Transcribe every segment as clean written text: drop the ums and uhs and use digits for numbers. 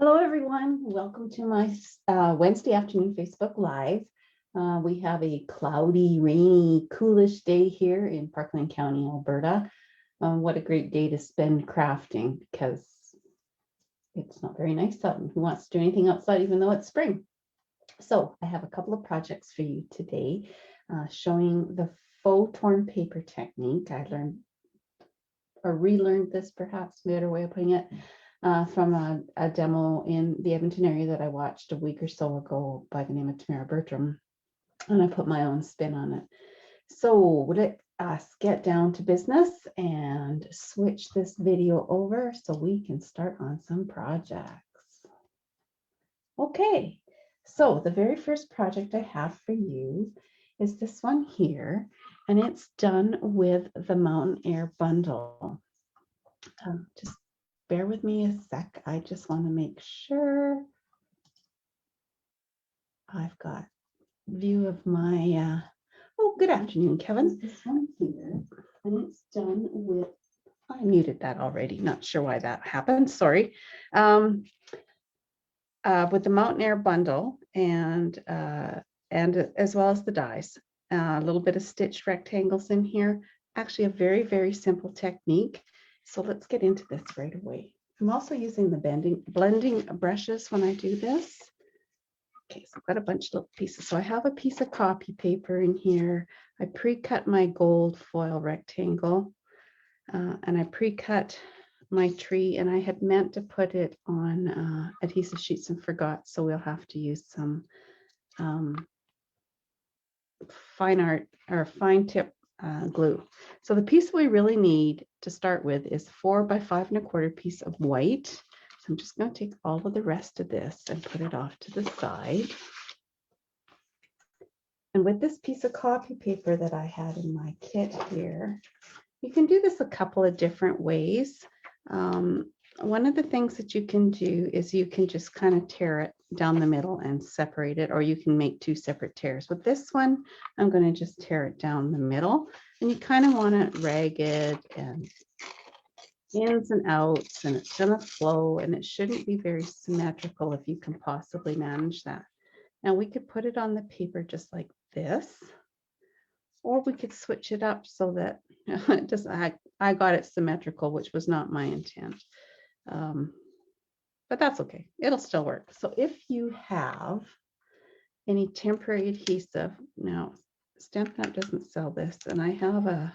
Hello, everyone. Welcome to my Wednesday afternoon Facebook Live. We have a cloudy, rainy, coolish day here in Parkland County, Alberta. What a great day to spend crafting because it's not very nice out. And who wants to do anything outside even though it's spring? So I have a couple of projects for you today showing the faux torn paper technique. I learned or relearned this, perhaps, better way of putting it. From a demo in the Edmonton area that I watched a week or so ago by the name of Tamara Bertram, and I put my own spin on it. So let us get down to business and switch this video over so we can start on some projects. Okay, so the very first project I have for you is this one here, and it's done with the Mountain Air bundle. Just bear with me a sec. I just want to make sure I've got view of my, oh, good afternoon, Kevin. This one here, and it's done with, I muted that already. Not sure why that happened. Sorry. With the Mountain Air bundle and as well as the dies, a little bit of stitched rectangles in here. Actually, a very, very simple technique. So let's get into this right away. I'm also using the blending brushes when I do this. Okay, so I've got a bunch of little pieces. So I have a piece of copy paper in here. I pre-cut my gold foil rectangle and I pre-cut my tree, and I had meant to put it on adhesive sheets and forgot. So we'll have to use some fine art or fine tip glue. So the piece we really need to start with is 4 by 5 1/4 piece of white. So I'm just going to take all of the rest of this and put it off to the side. And with this piece of copy paper that I had in my kit here, you can do this a couple of different ways. One of the things that you can do is you can just kind of tear it down the middle and separate it, or you can make 2 separate tears. With this one, I'm going to just tear it down the middle, and you kind of want it ragged and ins and outs, and it's going to flow, and it shouldn't be very symmetrical if you can possibly manage that. Now we could put it on the paper just like this, or we could switch it up so that it just, I got it symmetrical, which was not my intent. But that's okay. It'll still work. So if you have any temporary adhesive, now Stampin' Up doesn't sell this, and I have a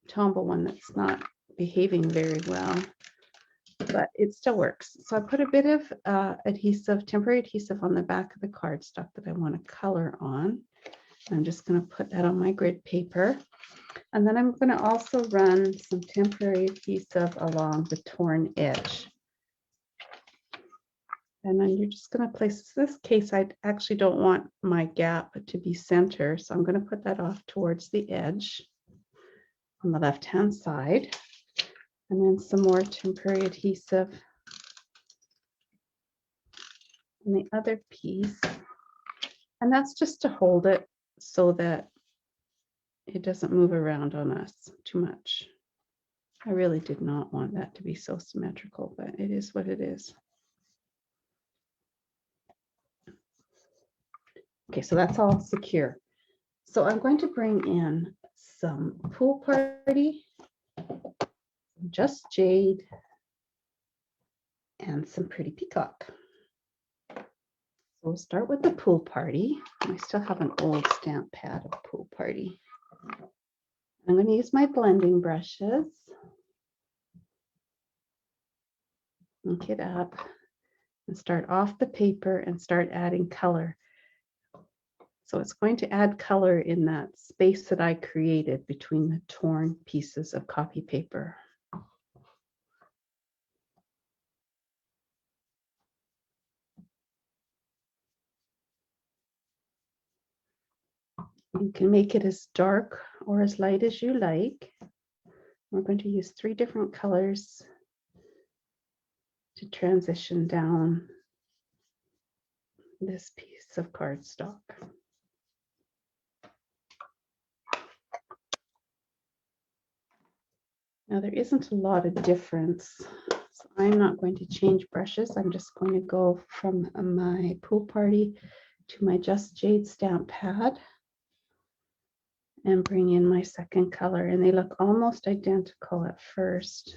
Tombow one that's not behaving very well, but it still works. So I put a bit of adhesive, temporary adhesive on the back of the cardstock that I want to color on. I'm just going to put that on my grid paper. And then I'm going to also run some temporary adhesive along the torn edge. And then you're just going to place, in this case, I actually don't want my gap to be center. So I'm going to put that off towards the edge on the left-hand side. And then some more temporary adhesive on the other piece. And that's just to hold it so that it doesn't move around on us too much. I really did not want that to be so symmetrical, but it is what it is. Okay, so that's all secure. So I'm going to bring in some Pool Party, Just Jade, and some Pretty Peacock. So we'll start with the Pool Party. I still have an old stamp pad of Pool Party. I'm going to use my blending brushes. Ink it up and start off the paper and start adding color. So it's going to add color in that space that I created between the torn pieces of copy paper. You can make it as dark or as light as you like. We're going to use 3 different colors to transition down this piece of cardstock. Now there isn't a lot of difference, so I'm not going to change brushes. I'm just going to go from my pool party to my Just Jade stamp pad and bring in my second color. And they look almost identical at first,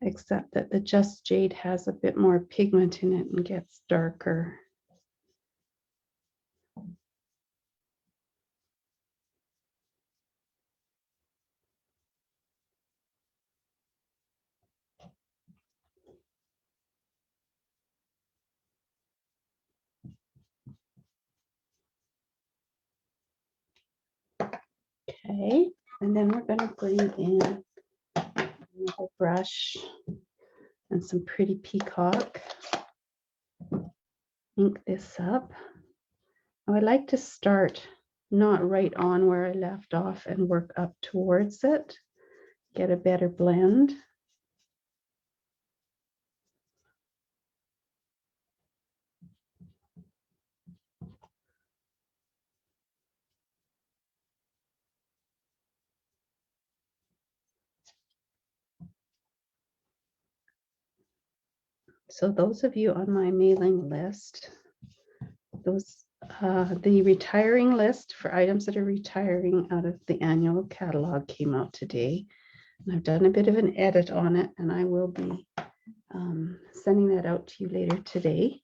except that the Just Jade has a bit more pigment in it and gets darker. Okay, and then we're going to bring in another brush and some pretty peacock. Ink this up. Now I like to start not right on where I left off and work up towards it, get a better blend. So those of you on my mailing list, the retiring list for items that are retiring out of the annual catalog came out today. And I've done a bit of an edit on it, and I will be sending that out to you later today.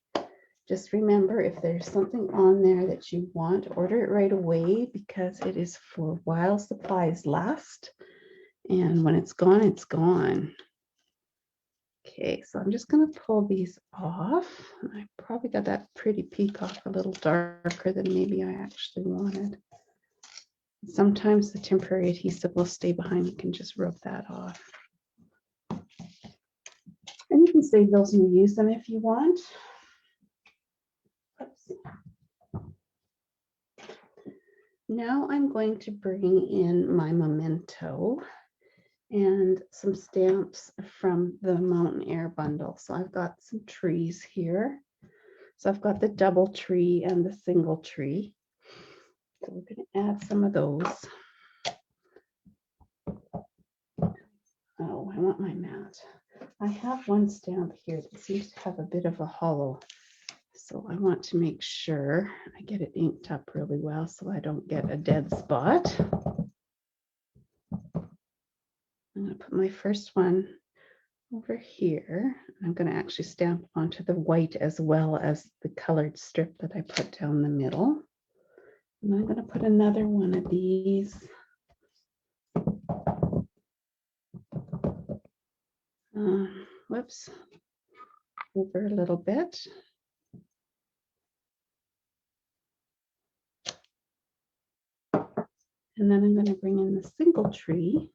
Just remember, if there's something on there that you want, order it right away because it is for while supplies last. And when it's gone, it's gone. Okay, so I'm just going to pull these off. I probably got that pretty peacock a little darker than maybe I actually wanted. Sometimes the temporary adhesive will stay behind. You can just rub that off. And you can save those and reuse them if you want. Oops. Now I'm going to bring in my memento and some stamps from the Mountain Air bundle. So I've got some trees here. So I've got the double tree and the single tree. So we're going to add some of those. Oh, I want my mat. I have one stamp here that seems to have a bit of a hollow. So I want to make sure I get it inked up really well so I don't get a dead spot. I'm going to put my first one over here. I'm going to actually stamp onto the white as well as the colored strip that I put down the middle. And I'm going to put another one of these whoops, over a little bit. And then I'm going to bring in the single tree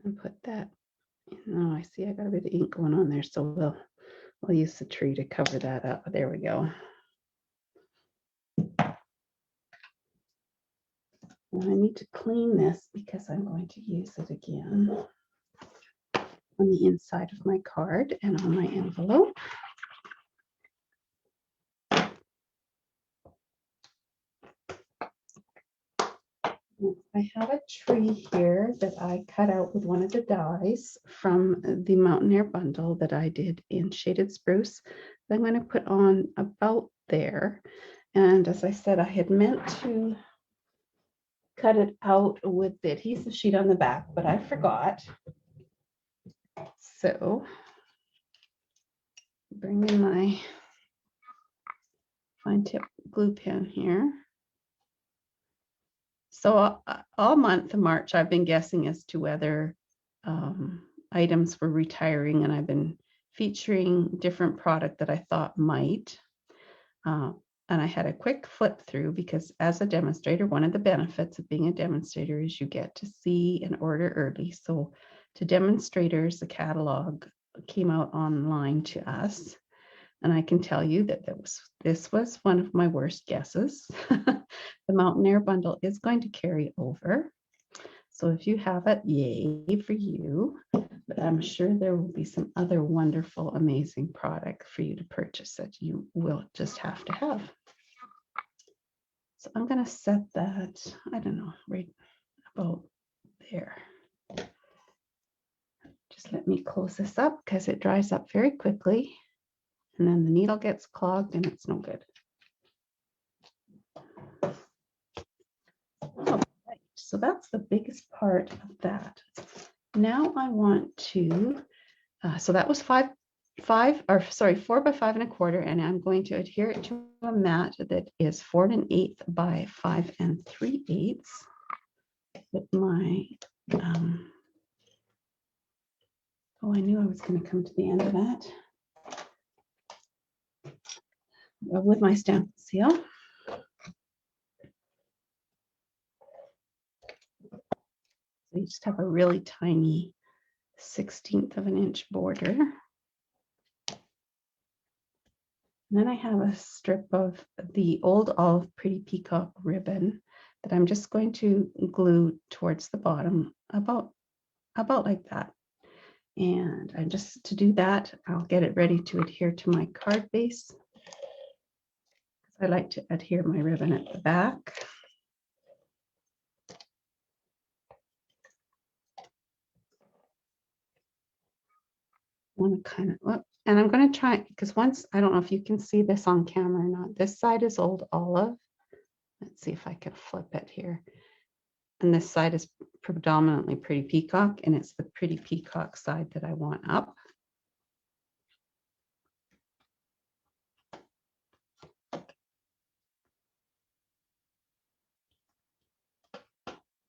and put that in. Oh, I see I got a bit of ink going on there, so we'll use the tree to cover that up. There we go. And I need to clean this because I'm going to use it again on the inside of my card and on my envelope. I have a tree here that I cut out with one of the dies from the Mountain Air bundle that I did in Shaded Spruce that I'm going to put on about there. And as I said, I had meant to cut it out with the adhesive sheet on the back, but I forgot. So bring in my fine tip glue pen here. So all month of March, I've been guessing as to whether items were retiring, and I've been featuring different product that I thought might. And I had a quick flip through because as a demonstrator, one of the benefits of being a demonstrator is you get to see and order early. So to demonstrators, the catalog came out online to us. And I can tell you that this was one of my worst guesses. The Mountain Air bundle is going to carry over. So if you have it, yay for you. But I'm sure there will be some other wonderful, amazing product for you to purchase that you will just have to have. So I'm going to set that, I don't know, right about there. Just let me close this up because it dries up very quickly. And then the needle gets clogged and it's no good. All right, so that's the biggest part of that. Now I want to, so that was 4 by 5 1/4, and I'm going to adhere it to a mat that is 4 1/8 by 5 3/8 with my, oh, I knew I was going to come to the end of that. With my stamp seal. So you just have a really tiny 1/16 of an inch border. And then I have a strip of the old olive pretty peacock ribbon that I'm just going to glue towards the bottom about like that. And I just, to do that, I'll get it ready to adhere to my card base. I like to adhere my ribbon at the back. Want to kind of, and I'm going to try, because once, I don't know if you can see this on camera or not, this side is old olive. Let's see if I can flip it here. And this side is predominantly pretty peacock, and it's the pretty peacock side that I want up.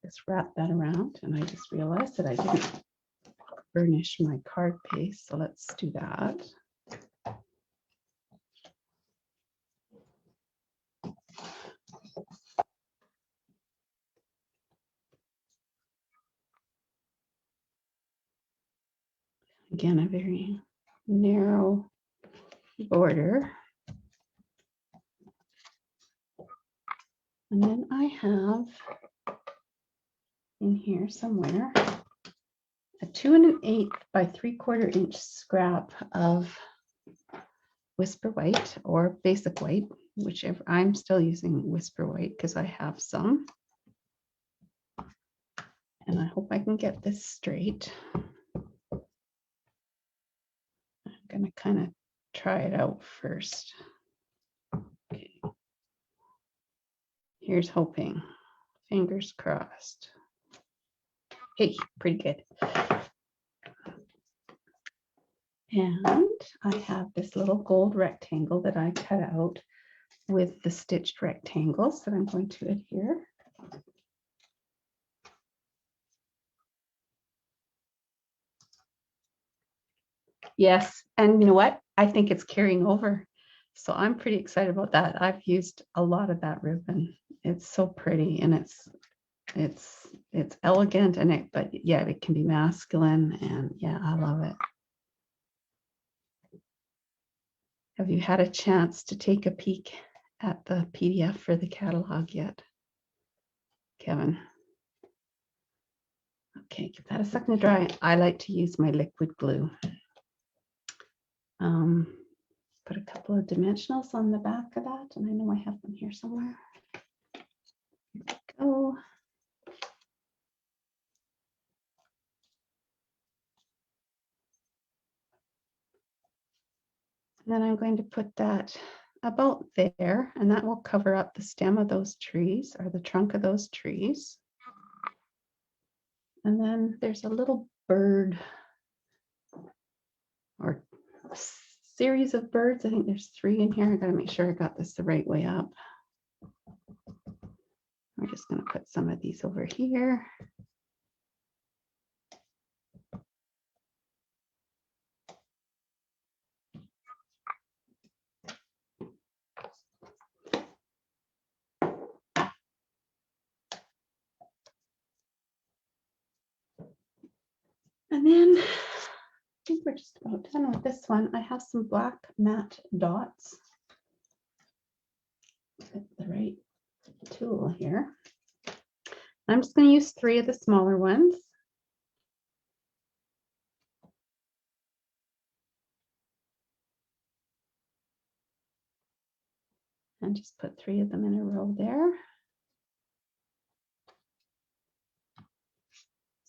Just wrap that around, and I just realized that I didn't burnish my card paste, so let's do that. Again, a very narrow border. And then I have in here somewhere a 2 1/8 by 3/4 inch scrap of Whisper White or Basic White, whichever. I'm still using Whisper White because I have some. And I hope I can get this straight. I'm going to kind of try it out first. Okay. Here's hoping. Fingers crossed. Hey, pretty good. And I have this little gold rectangle that I cut out with the stitched rectangles that I'm going to adhere. Yes, and you know what? I think it's carrying over. So I'm pretty excited about that. I've used a lot of that ribbon. It's so pretty, and it's elegant, and but yeah, it can be masculine, and yeah, I love it. Have you had a chance to take a peek at the PDF for the catalog yet, Kevin? Okay, give that a second to dry. I like to use my liquid glue. Put a couple of dimensionals on the back of that, and I know I have them here somewhere. Here we go. And then I'm going to put that about there, and that will cover up the stem of those trees or the trunk of those trees. And then there's a little bird or series of birds. I think there's 3 in here. I got to make sure I got this the right way up. We're just going to put some of these over here. And then I think we're just about done with this one. I have some black matte dots. Get the right tool here. I'm just going to use 3 of the smaller ones. And just put 3 of them in a row there.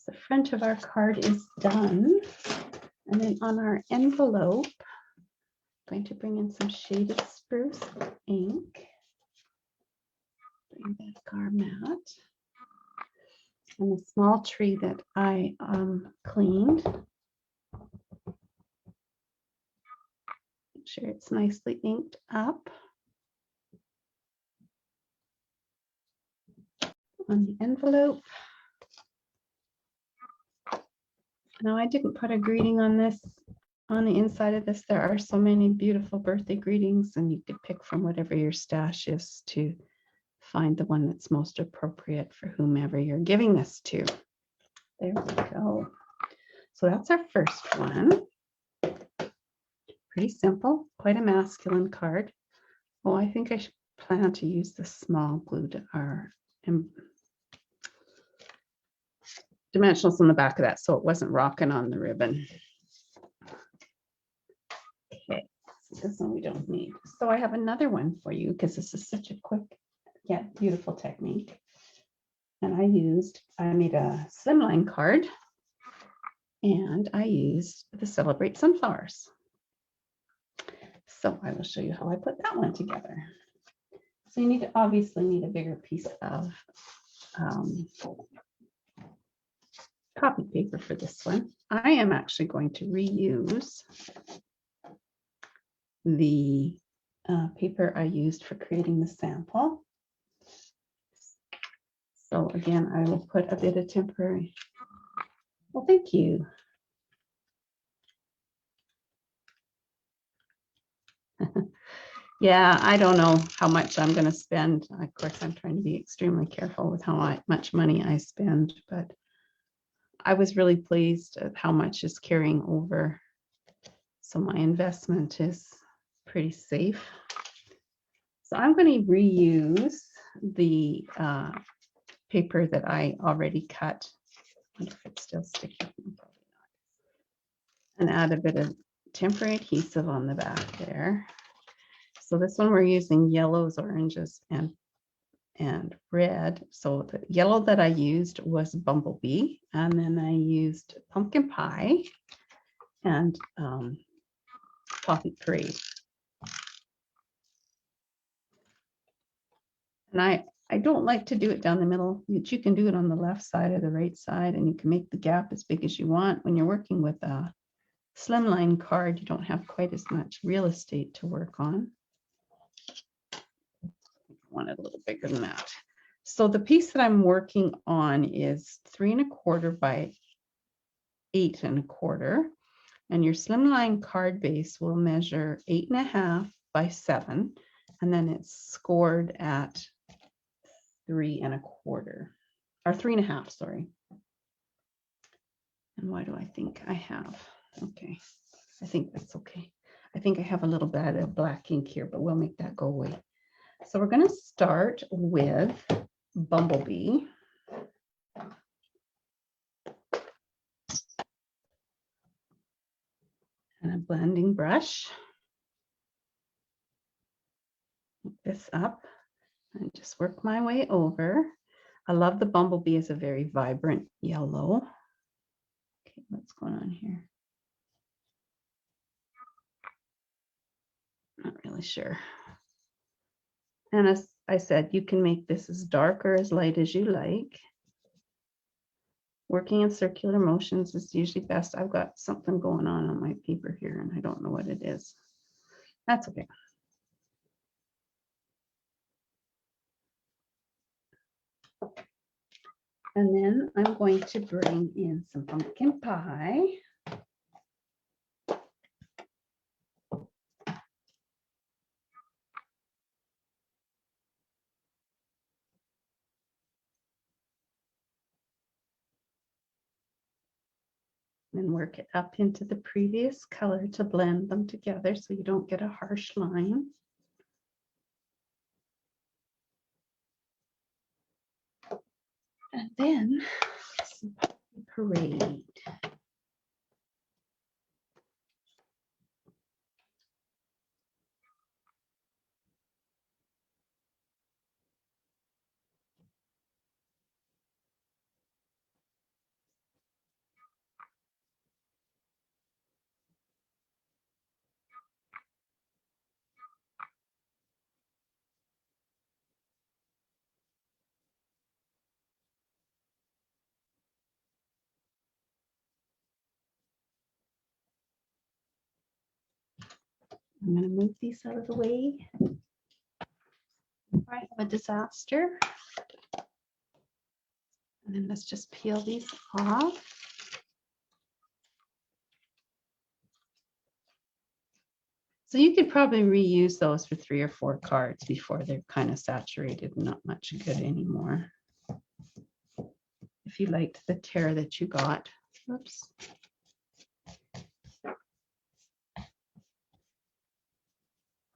The front of our card is done. And then on our envelope, I'm going to bring in some shaded spruce ink. Bring back our mat. And a small tree that I cleaned. Make sure it's nicely inked up. On the envelope. Now I didn't put a greeting on this. On the inside of this, there are so many beautiful birthday greetings, and you could pick from whatever your stash is to find the one that's most appropriate for whomever you're giving this to. There we go. So that's our first one. Pretty simple, quite a masculine card. Oh, I think I should plan to use the small glued our dimensionals on the back of that so it wasn't rocking on the ribbon. Okay, so this one we don't need. So I have another one for you because this is such a quick yet beautiful technique. And I made a slimline card and I used the Celebrate Sunflowers. So I will show you how I put that one together. So you obviously need a bigger piece of copy paper for this one. I am actually going to reuse the paper I used for creating the sample. So again, I will put a bit of temporary. Well, thank you. Yeah, I don't know how much I'm going to spend. Of course, I'm trying to be extremely careful with how much money I spend, but I was really pleased at how much is carrying over. So my investment is pretty safe. So I'm going to reuse the paper that I already cut. I wonder if it's still sticky. Probably not. And add a bit of temporary adhesive on the back there. So this one we're using yellows, oranges, and red. So the yellow that I used was Bumblebee, and then I used Pumpkin Pie and Poppy Parade. And I don't like to do it down the middle. You can do it on the left side or the right side, and you can make the gap as big as you want. When you're working with a slimline card, you don't have quite as much real estate to work on. I want it a little bigger than that. So the piece that I'm working on is 3 1/4 by 8 1/4. And your slimline card base will measure 8 1/2 by 7. And then it's scored at 3 1/4 or 3 1/2, sorry. And why do I think I have? Okay, I think that's okay. I think I have a little bit of black ink here, but we'll make that go away. So we're going to start with Bumblebee. And a blending brush. Pick this up and just work my way over. I love the Bumblebee is a very vibrant yellow. Okay, what's going on here? Not really sure. And as I said, you can make this as dark or as light as you like. Working in circular motions is usually best. I've got something going on my paper here and I don't know what it is. That's okay. And then I'm going to bring in some pumpkin pie. And work it up into the previous color to blend them together so you don't get a harsh line. And then some Parade. I'm going to move these out of the way. I have a disaster. And then let's just peel these off. So you could probably reuse those for 3 or 4 cards before they're kind of saturated and not much good anymore. If you liked the tear that you got. Oops.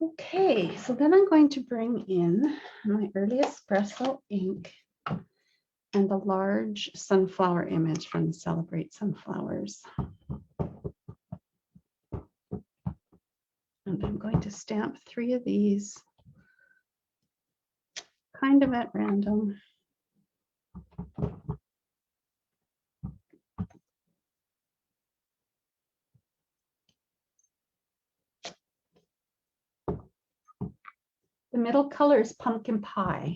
Okay, so then I'm going to bring in my early espresso ink and the large sunflower image from the Celebrate Sunflowers. And I'm going to stamp 3 of these kind of at random. The middle color is pumpkin pie.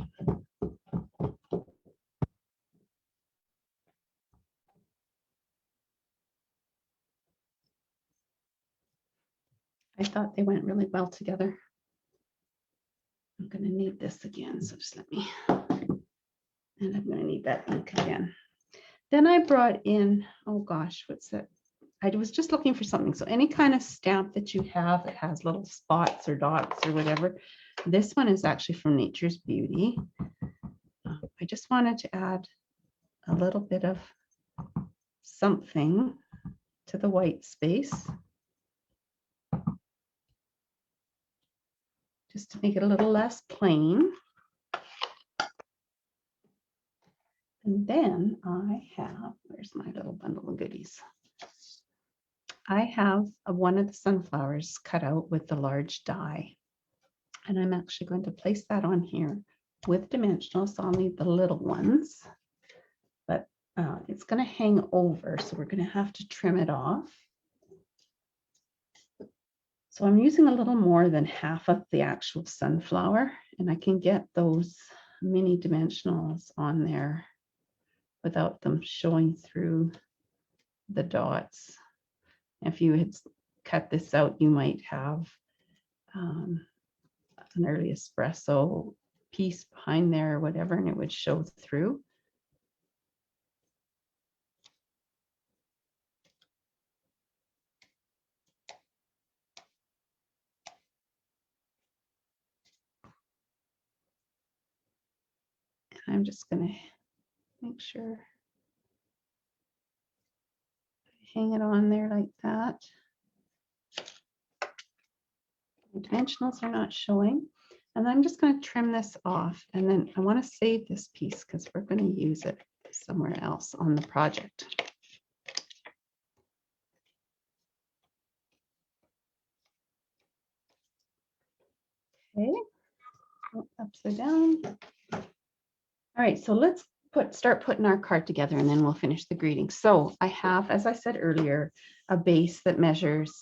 I thought they went really well together. I'm going to need this again, so just let me, and I'm going to need that ink again. Then I brought in, oh gosh, what's that? I was just looking for something. So any kind of stamp that you have that has little spots or dots or whatever. This one is actually from Nature's Beauty. I just wanted to add a little bit of something to the white space, just to make it a little less plain. And then I have, where's my little bundle of goodies? I have one of the sunflowers cut out with the large die. And I'm actually going to place that on here with dimensional. So I'll need the little ones, but it's going to hang over. So we're going to have to trim it off. So I'm using a little more than half of the actual sunflower, and I can get those mini dimensionals on there without them showing through the dots. If you had cut this out, you might have an early espresso piece behind there or whatever, and it would show through. And I'm just going to make sure I hang it on there like that. The dimensionals are not showing. And I'm just going to trim this off, and then I want to save this piece because we're going to use it somewhere else on the project. Okay, upside down. All right, so let's start putting our card together, and then we'll finish the greeting. So I have, as I said earlier, a base that measures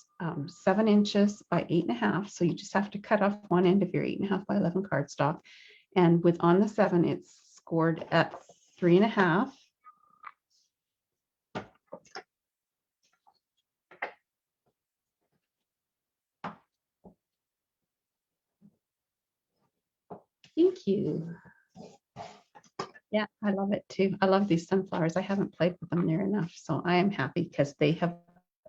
7 inches by 8.5. So you just have to cut off one end of your 8.5 by 11 cardstock. And with on the 7, it's scored at 3.5. Thank you. Yeah, I love it too. I love these sunflowers. I haven't played with them near enough, so I am happy because they have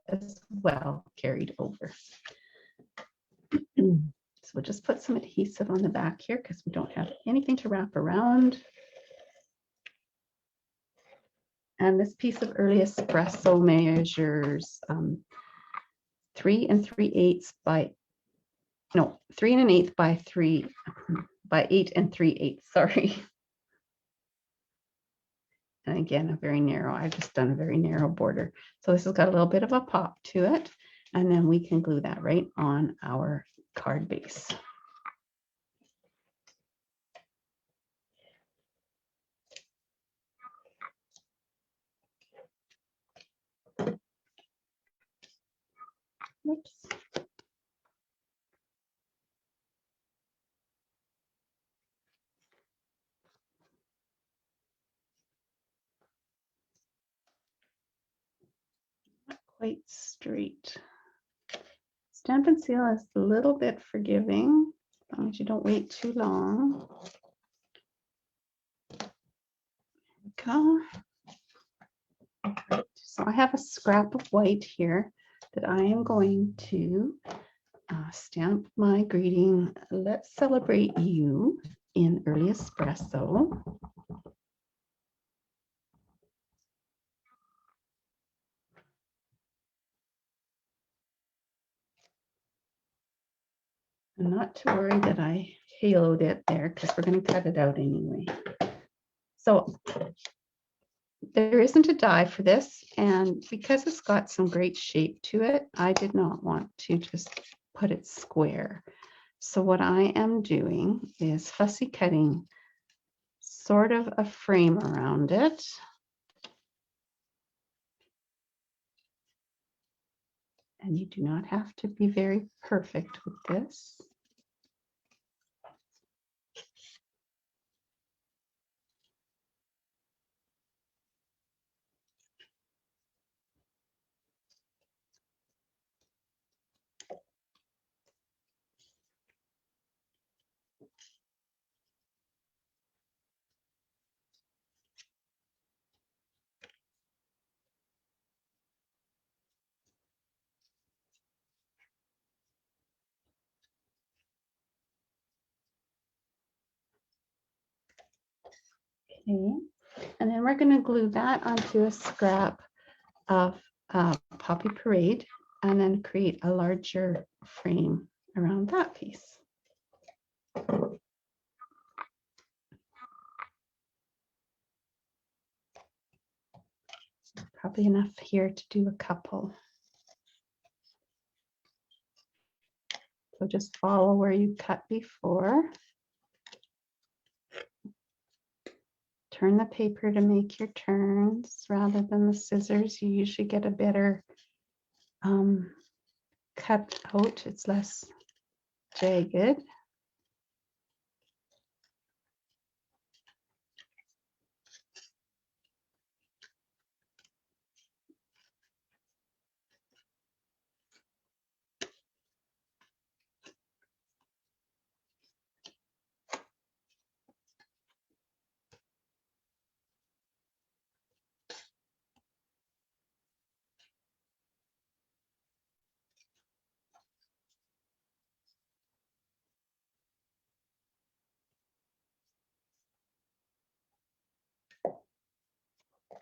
as well carried over. So we'll just put some adhesive on the back here because we don't have anything to wrap around. And this piece of early espresso measures 3 3/8 by, no, 3 1/8 by 3 by 8 3/8, sorry. And again, a very narrow, I've just done a very narrow border. So this has got a little bit of a pop to it. And then we can glue that right on our card base. Oops. Not quite straight. Stampin' Seal is a little bit forgiving, as long as you don't wait too long. Go. So I have a scrap of white here that I am going to stamp my greeting. Let's celebrate you in early espresso. And not to worry that I haloed it there because we're going to cut it out anyway. So there isn't a die for this, and because it's got some great shape to it, I did not want to just put it square. So what I am doing is fussy cutting sort of a frame around it. And you do not have to be very perfect with this. Okay, and then we're going to glue that onto a scrap of Poppy Parade and then create a larger frame around that piece. Probably enough here to do a couple. So just follow where you cut before. Turn the paper to make your turns rather than the scissors. You usually get a better cut out. It's less jagged.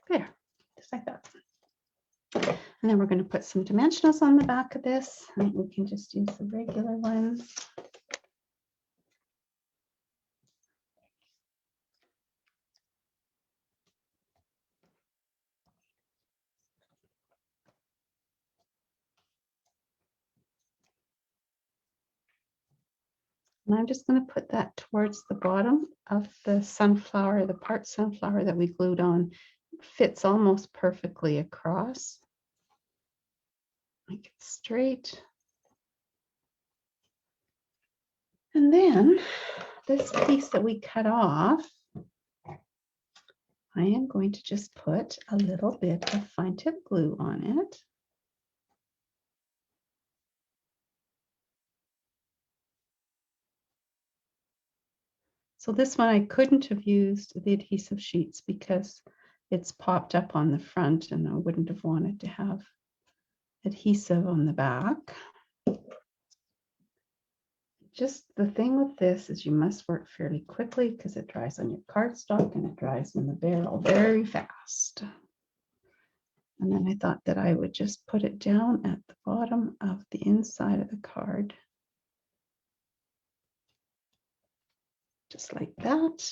There, just like that. And then we're going to put some dimensionals on the back of this. I think we can just use the regular ones. And I'm just going to put that towards the bottom of the sunflower, the part sunflower that we glued on. It fits almost perfectly across. Make it straight. And then this piece that we cut off, I am going to just put a little bit of fine tip glue on it. So this one I couldn't have used the adhesive sheets because it's popped up on the front and I wouldn't have wanted to have adhesive on the back. Just the thing with this is you must work fairly quickly because it dries on your cardstock and it dries in the barrel very fast. And then I thought that I would just put it down at the bottom of the inside of the card. Just like that.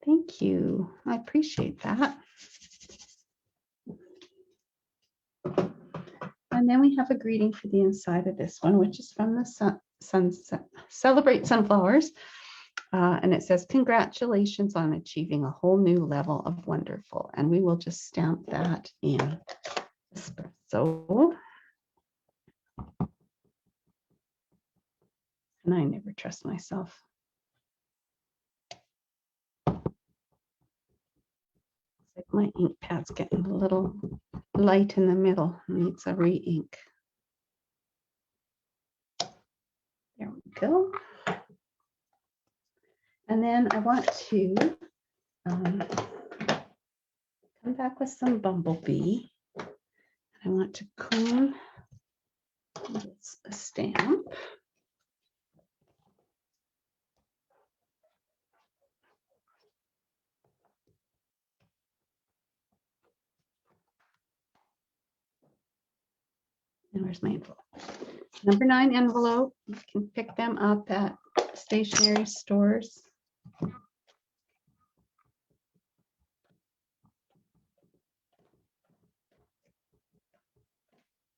Thank you. I appreciate that. And then we have a greeting for the inside of this one, which is from the Celebrate Sunflowers. And it says, congratulations on achieving a whole new level of wonderful. And we will just stamp that in espresso. And I never trust myself. Like My ink pad's getting a little light in the middle. Needs a re-ink. There we go. And then I want to come back with some Bumblebee. I want to comb this stamp. And where's my envelope? Number 9 envelope. You can pick them up at stationery stores.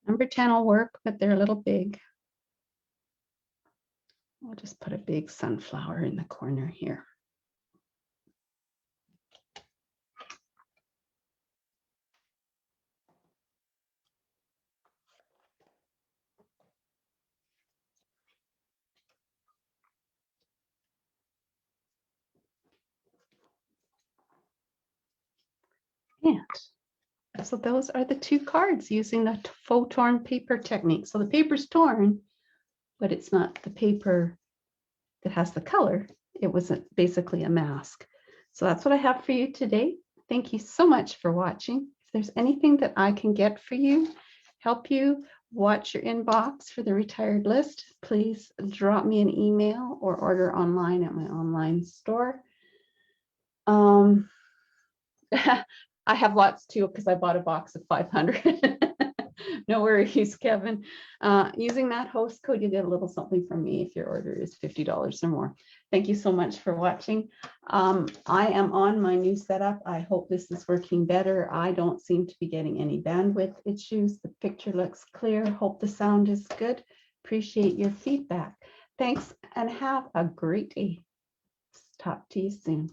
Number 10 will work, but they're a little big. I'll just put a big sunflower in the corner here. And so those are the 2 cards using the faux torn paper technique. So the paper's torn, but it's not the paper that has the color. It was basically a mask. So that's what I have for you today. Thank you so much for watching. If there's anything that I can get for you, help you, watch your inbox for the retired list, please drop me an email or order online at my online store. I have lots too because I bought a box of 500. No worries, Kevin. Using that host code, you get a little something from me if your order is $50 or more. Thank you so much for watching. I am on my new setup. I hope this is working better. I don't seem to be getting any bandwidth issues. The picture looks clear. Hope the sound is good. Appreciate your feedback. Thanks and have a great day. Talk to you soon.